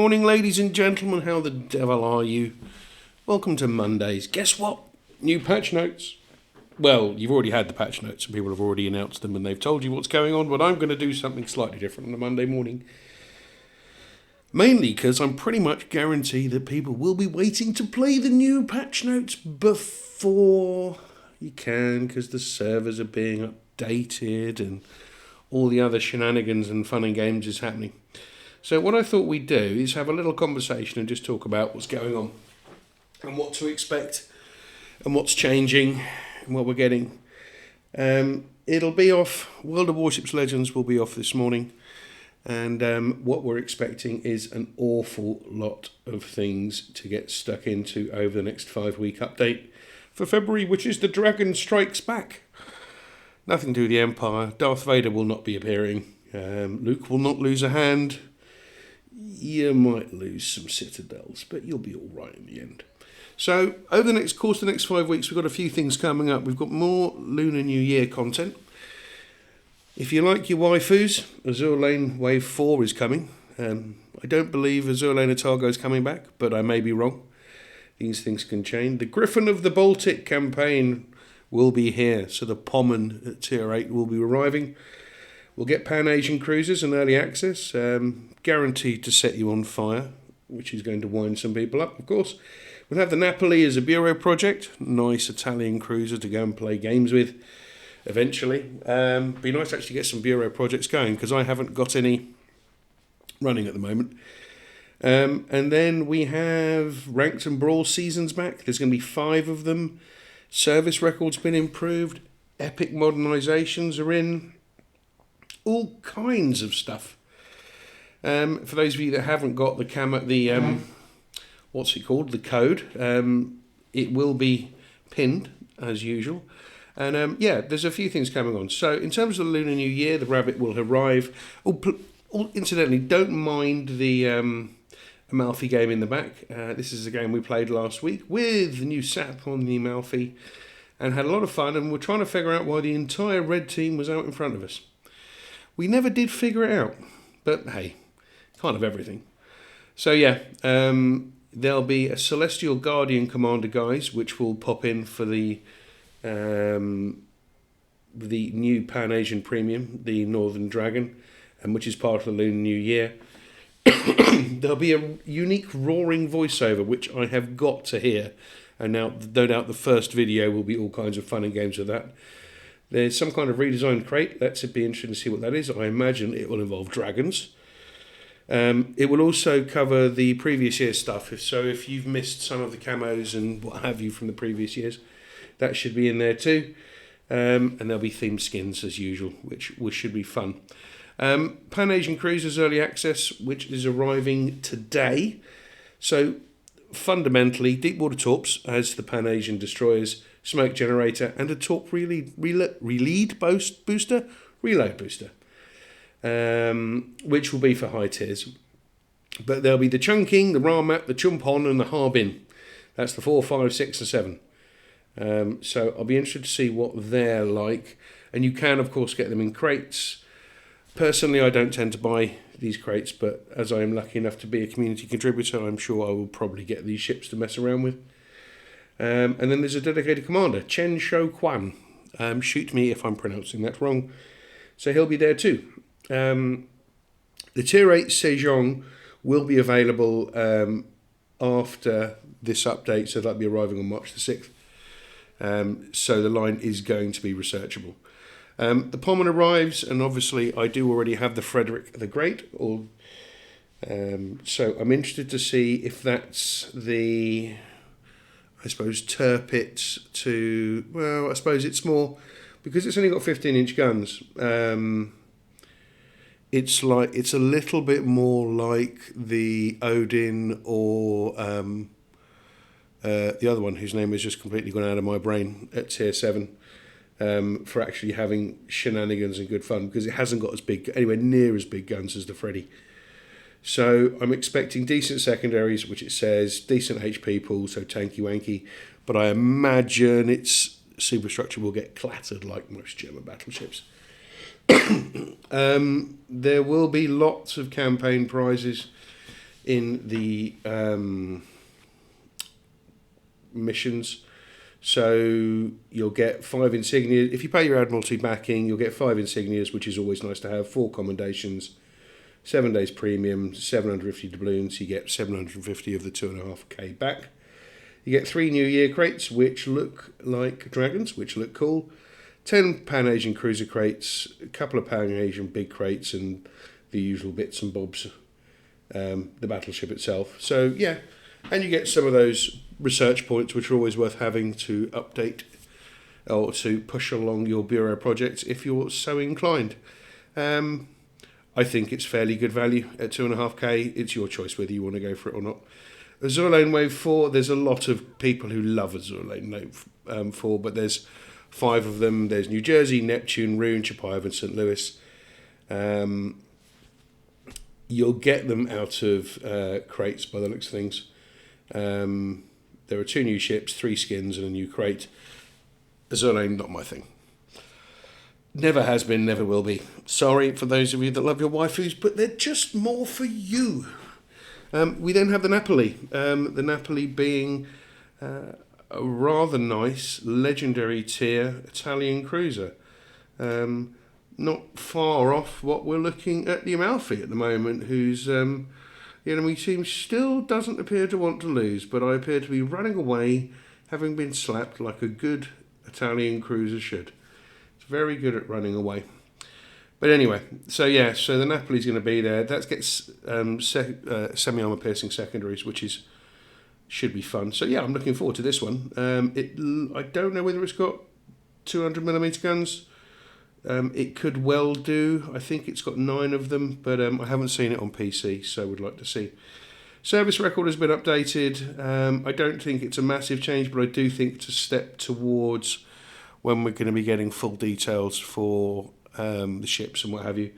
morning, ladies and gentlemen. How the devil are you? Welcome to Mondays. Guess what? New patch notes. Well, you've already had the patch notes and people have already announced them and they've told you what's going on, but I'm going to do something slightly different on a Monday morning. Mainly because I'm pretty much guaranteed that people will be waiting to play the new patch notes before you can, because the servers are being updated and all the other shenanigans and fun and games is happening. So what I thought we'd do is have a little conversation and just talk about what's going on and what to expect and what's changing and what we're getting. It'll be off. World of Warships Legends will be off this morning. And what we're expecting is an awful lot of things to get stuck into over the next 5-week update for February, which is the Dragon Strikes Back. Nothing to do with the Empire. Darth Vader will not be appearing. Luke will not lose a hand. You might lose some citadels, but you'll be all right in the end. So over the next 5 weeks, we've got a few things coming up. We've got more Lunar New Year content. If you like your waifus, Azure Lane Wave 4 is coming. I don't believe Azure Lane Otago is coming back, but I may be wrong. These things can change. The Griffin of the Baltic campaign will be here, so the Pommern at Tier 8 will be arriving. We'll get Pan-Asian cruisers and early access, guaranteed to set you on fire, which is going to wind some people up, of course. We'll have the Napoli as a bureau project, nice Italian cruiser to go and play games with eventually. Be nice to actually get some bureau projects going, because I haven't got any running at the moment. And then we have Ranked and Brawl seasons back. There's going to be 5 of them. Service records been improved. Epic modernizations are in. All kinds of stuff. For those of you that haven't got the the code, it will be pinned as usual. And there's a few things coming on. So in terms of the Lunar New Year, the Rabbit will arrive. Incidentally, don't mind the Amalfi game in the back. This is a game we played last week with the new SAP on the Amalfi and had a lot of fun, and we're trying to figure out why the entire red team was out in front of us. We never did figure it out, but hey, kind of everything. So there'll be a Celestial Guardian Commander, guys, which will pop in for the new Pan-Asian Premium, the Northern Dragon, and which is part of the Lunar New Year. There'll be a unique roaring voiceover, which I have got to hear, and now no doubt the first video will be all kinds of fun and games with that. There's some kind of redesigned crate. Let's be interested to see what that is. I imagine it will involve dragons. It will also cover the previous year's stuff. If you've missed some of the camos and what have you from the previous years, that should be in there too. And there'll be themed skins as usual, which should be fun. Pan-Asian Cruisers Early Access, which is arriving today. So fundamentally, Deepwater Torps has the Pan-Asian Destroyers, Smoke Generator, and a Torp Reload Booster, which will be for high tiers. But there'll be the Chungking, the Ramat, the Chumpon, and the Harbin. That's the 4, 5, 6, and 7. So I'll be interested to see what they're like. And you can, of course, get them in crates. Personally, I don't tend to buy these crates, but as I am lucky enough to be a community contributor, I'm sure I will probably get these ships to mess around with. And then there's a dedicated commander, Chen Shou Quan. Shoot me if I'm pronouncing that wrong. So he'll be there too. The Tier 8 Sejong will be available after this update, so that'll be arriving on March the 6th. So the line is going to be researchable. The Pommern arrives, and obviously I do already have the Frederick the Great. So I'm interested to see if that's the, I suppose, Turpit to, well, I suppose it's more, because it's only got 15-inch guns, it's a little bit more like the Odin or the other one whose name has just completely gone out of my brain at Tier 7. For actually having shenanigans and good fun, because it hasn't got anywhere near as big guns as the Freddy. So I'm expecting decent secondaries, which it says decent HP pool, so tanky wanky, but I imagine its superstructure will get clattered like most German battleships. There will be lots of campaign prizes. in the missions. So you'll get 5 insignias. If you pay your Admiralty backing, you'll get 5 insignias, which is always nice to have, 4 commendations, 7 days premium, 750 doubloons. You get 750 of the 2.5k back. You get 3 New Year crates, which look like dragons, which look cool. 10 Pan-Asian cruiser crates, a couple of Pan-Asian big crates, and the usual bits and bobs, the battleship itself. So, yeah, and you get some of those research points, which are always worth having to update or to push along your bureau projects if you're so inclined. I think it's fairly good value at 2.5k. It's your choice whether you want to go for it or not. Azure Lane Wave 4, there's a lot of people who love Azure Lane Wave 4, but there's 5 of them. There's New Jersey, Neptune, Rouen, Chappaive and St. Louis. You'll get them out of crates by the looks of things. There are 2 new ships, 3 skins and a new crate. Azure Lane, not my thing. Never has been, never will be. Sorry for those of you that love your waifus, but they're just more for you. We then have the Napoli. The Napoli being a rather nice, legendary tier Italian cruiser. Not far off what we're looking at the Amalfi at the moment, whose enemy team still doesn't appear to want to lose, but I appear to be running away, having been slapped like a good Italian cruiser should. It's very good at running away. But anyway, so the Napoli's going to be there. That gets semi-armour piercing secondaries, which should be fun. So yeah, I'm looking forward to this one. I don't know whether it's got 200mm guns. It could well do. I think it's got 9 of them, but I haven't seen it on PC, so would like to see. Service record has been updated. I don't think it's a massive change, but I do think it's a step towards when we're going to be getting full details for the ships and what have you.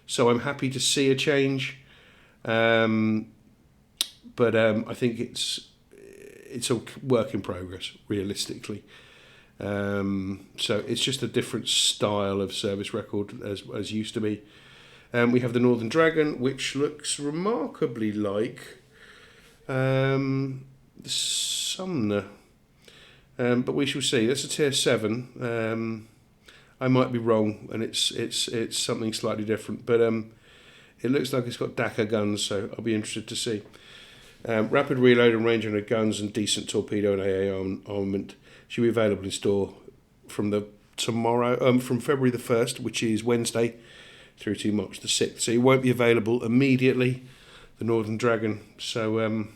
So I'm happy to see a change, but I think it's a work in progress, realistically. So it's just a different style of service record as used to be. We have the Northern Dragon, which looks remarkably like the Sumner, but we shall see. That's a tier 7. I might be wrong, and it's something slightly different, but it looks like it's got Dakar guns, so I'll be interested to see. Rapid reload and range on the guns and decent torpedo and AA armament should be available in store from February the 1st, which is Wednesday, through to March the 6th. So it won't be available immediately, the Northern Dragon. So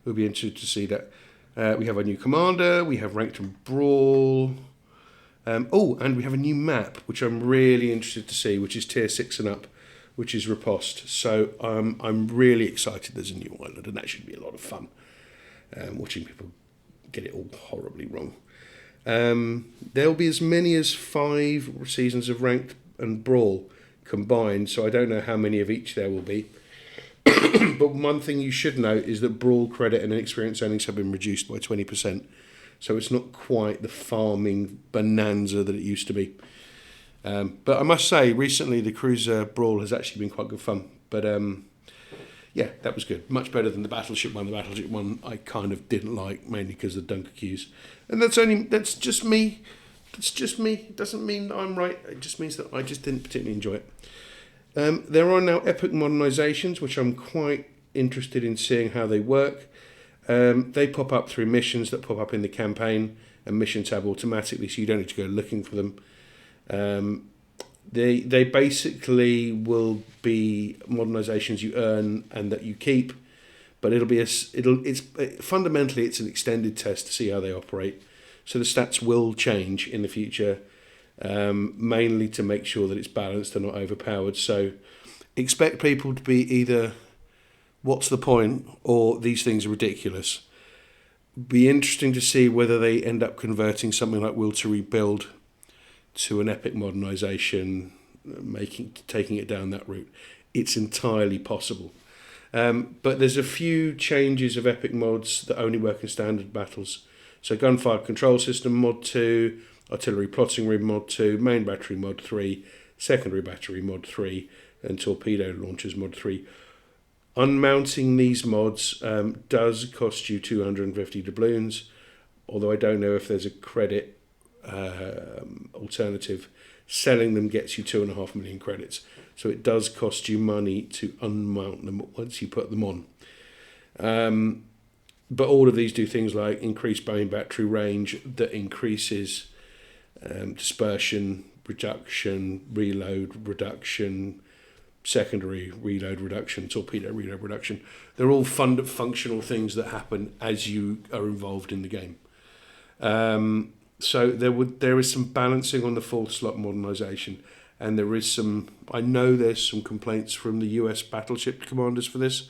we'll be interested to see that. We have a new commander. We have ranked and brawl. And we have a new map, which I'm really interested to see, which is tier 6 and up, which is Riposte. So I'm really excited there's a new island, and that should be a lot of fun, watching people get it all horribly wrong. There'll be as many as 5 seasons of ranked and brawl combined, so I don't know how many of each there will be. But one thing you should note is that brawl credit and experience earnings have been reduced by 20%. So it's not quite the farming bonanza that it used to be. But I must say, recently the Cruiser Brawl has actually been quite good fun. But yeah, that was good. Much better than the Battleship one. The Battleship one I kind of didn't like, mainly because of the Dunker queues. And that's just me. It's just me. It doesn't mean that I'm right. It just means that I just didn't particularly enjoy it. There are now epic modernisations, which I'm quite interested in seeing how they work. They pop up through missions that pop up in the campaign and mission tab automatically, so you don't need to go looking for them. They basically will be modernizations you earn and that you keep, but fundamentally it's an extended test to see how they operate. So the stats will change in the future, mainly to make sure that it's balanced and not overpowered. So expect people to be either what's the point or these things are ridiculous. Be interesting to see whether they end up converting something like Will to Rebuild to an epic modernisation, taking it down that route. It's entirely possible. But there's a few changes of epic mods that only work in standard battles. So gunfire control system mod 2, artillery plotting room mod 2, main battery mod 3, secondary battery mod 3, and torpedo launchers mod 3. Unmounting these mods does cost you 250 doubloons, although I don't know if there's a credit alternative. Selling them gets you 2.5 million credits, so it does cost you money to unmount them once you put them on. But all of these do things like increase main battery range that increases dispersion reduction, reload reduction, secondary reload reduction, torpedo reload reduction. They're all functional things that happen as you are involved in the game. So there is some balancing on the full slot modernisation, and there is some. I know there's some complaints from the US battleship commanders for this.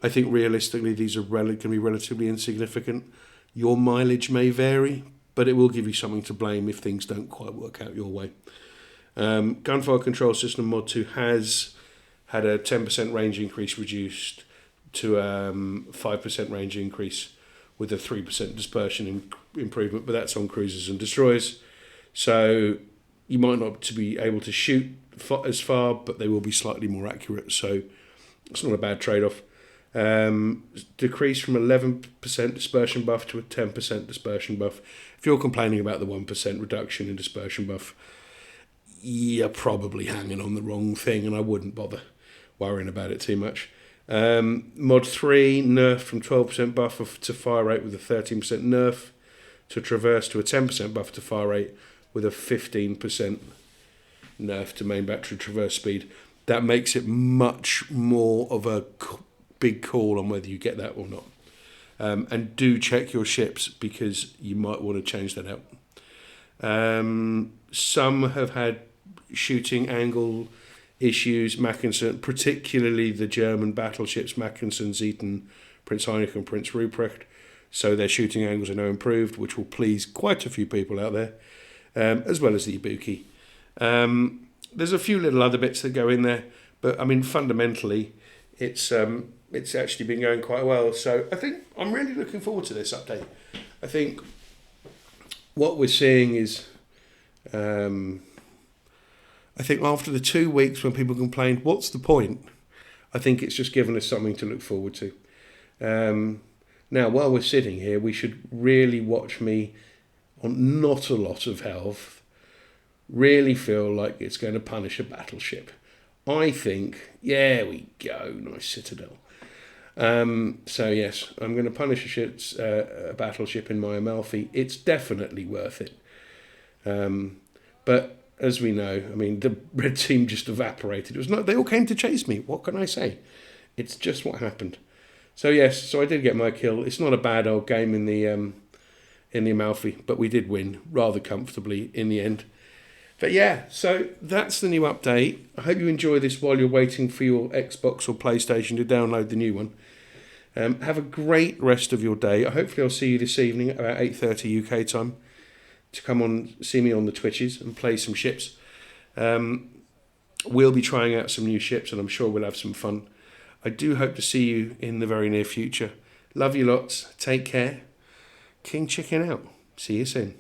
I think realistically these are can be relatively insignificant. Your mileage may vary, but it will give you something to blame if things don't quite work out your way. Gunfire Control System Mod 2 has had a 10% range increase reduced to 5% range increase with a 3% dispersion improvement, but that's on cruisers and destroyers. So you might not be able to shoot as far, but they will be slightly more accurate. So it's not a bad trade-off. Decrease from 11% dispersion buff to a 10% dispersion buff. If you're complaining about the 1% reduction in dispersion buff, you're probably hanging on the wrong thing, and I wouldn't bother worrying about it too much. Mod 3 nerfed from 12% buff to fire rate with a 13% nerf to traverse to a 10% buff to fire rate with a 15% nerf to main battery traverse speed. That makes it much more of a big call on whether you get that or not. And do check your ships because you might want to change that out. Some have had shooting angle issues, Mackensen, particularly the German battleships Mackensen, Zieten, Prince Heinrich and Prince Ruprecht. So their shooting angles are now improved, which will please quite a few people out there, as well as the Ibuki. There's a few little other bits that go in there, but I mean fundamentally it's actually been going quite well. So I think I'm really looking forward to this update. I think what we're seeing is I think after the 2 weeks when people complained, what's the point? I think it's just given us something to look forward to. Now, while we're sitting here, we should really watch me on not a lot of health, really feel like it's going to punish a battleship. I think, yeah, we go, nice Citadel. So yes, I'm going to punish a battleship in my Amalfi. It's definitely worth it. But as we know, I mean, the red team just evaporated. It was not. They all came to chase me. What can I say? It's just what happened. So yes, so I did get my kill. It's not a bad old game in the Amalfi, but we did win rather comfortably in the end. But yeah, so that's the new update. I hope you enjoy this while you're waiting for your Xbox or PlayStation to download the new one. Have a great rest of your day. Hopefully I'll see you this evening at about 8:30 UK time to come on, see me on the Twitches and play some ships. We'll be trying out some new ships and I'm sure we'll have some fun. I do hope to see you in the very near future. Love you lots. Take care. King Chicken out. See you soon.